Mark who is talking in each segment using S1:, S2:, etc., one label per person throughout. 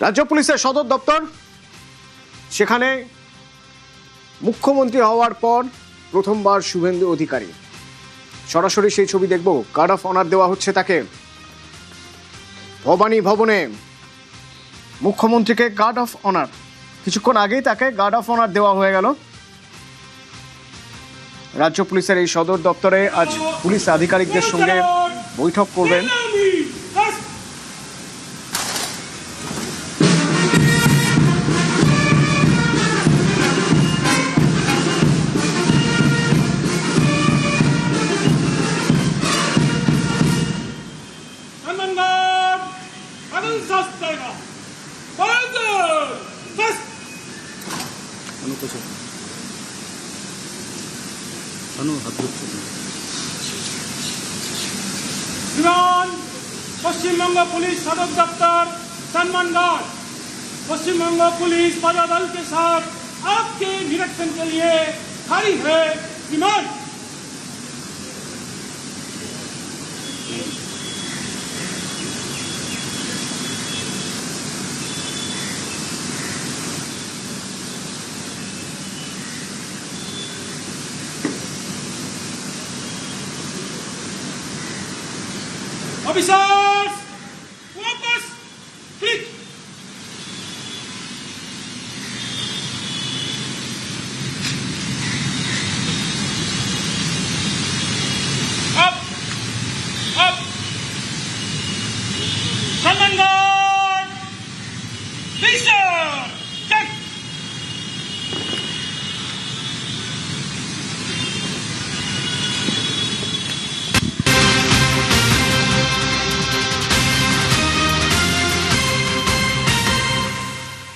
S1: রাজ্য পুলিশের সদর দপ্তর, সেখানে মুখ্যমন্ত্রী হওয়ার পর প্রথমবার শুভেন্দু অধিকারী। সরাসরি সেই ছবি দেখব। গার্ড অফ অনার দেওয়া হচ্ছে তাকে। ভবানী ভবনে মুখ্যমন্ত্রীকে গার্ড অফ অনার, কিছুক্ষণ আগেই তাকে গার্ড অফ অনার দেওয়া হয়ে গেল। রাজ্য পুলিশের এই সদর দপ্তরে আজ পুলিশ আধিকারিকদের সঙ্গে বৈঠক করবেন।
S2: श्रीमान पश्चिम बंग पुलिस सदर दफ्तर सम्मान गार्ड, पश्चिम बंग पुलिस प्रजा दल के साथ आपके निरीक्षण के लिए खड़ी है। श्रीमान ऑफिसर्स वापस क्लिक। अप सम्मान गार्ड चेक।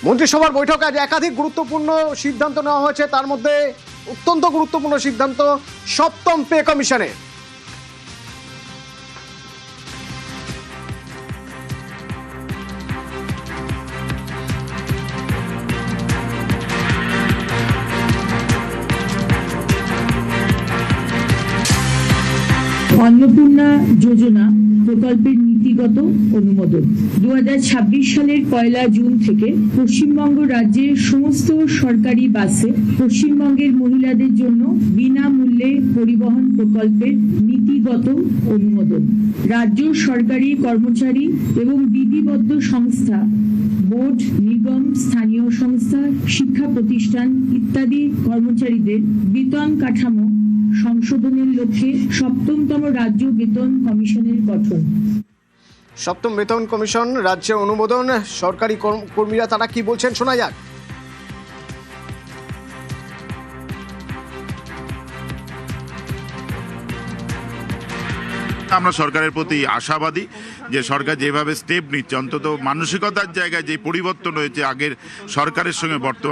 S1: মন্ত্রিসভার বৈঠকে আজ একাধিক গুরুত্বপূর্ণ সিদ্ধান্ত নেওয়া হয়েছে। তার মধ্যে অত্যন্ত গুরুত্বপূর্ণ সিদ্ধান্ত সপ্তম পে কমিশনের।
S3: অন্নপূর্ণা যোজনা প্রকল্পের নীতিগত অনুমোদন। 2026 সালের 1 জুন থেকে পশ্চিমবঙ্গ রাজ্যের সমস্ত সরকারি বাসে পশ্চিমবঙ্গের মহিলাদের জন্য বিনামূল্যে পরিবহন প্রকল্পের নীতিগত অনুমোদন। রাজ্য সরকারি কর্মচারী এবং বিধিবদ্ধ সংস্থা, বোর্ড, নিগম, স্থানীয় সংস্থা, শিক্ষা প্রতিষ্ঠান ইত্যাদি কর্মচারীদের বেতন কাঠামো সংশোধনের লক্ষ্যে সপ্তমতম রাজ্য বেতন কমিশনের গঠন।
S1: সপ্তম বেতন কমিশন রাজ্যে অনুমোদন। সরকারি কর্মীরা তারা কি বলছেন শোনা যাক।
S4: আমরা সরকারের প্রতি আশাবাদী যে সরকার যেভাবে স্টেপ নিচ্ছে, অন্তত মানসিকতার জায়গায় যে পরিবর্তন হয়েছে আগের সরকারের সঙ্গে বর্তমান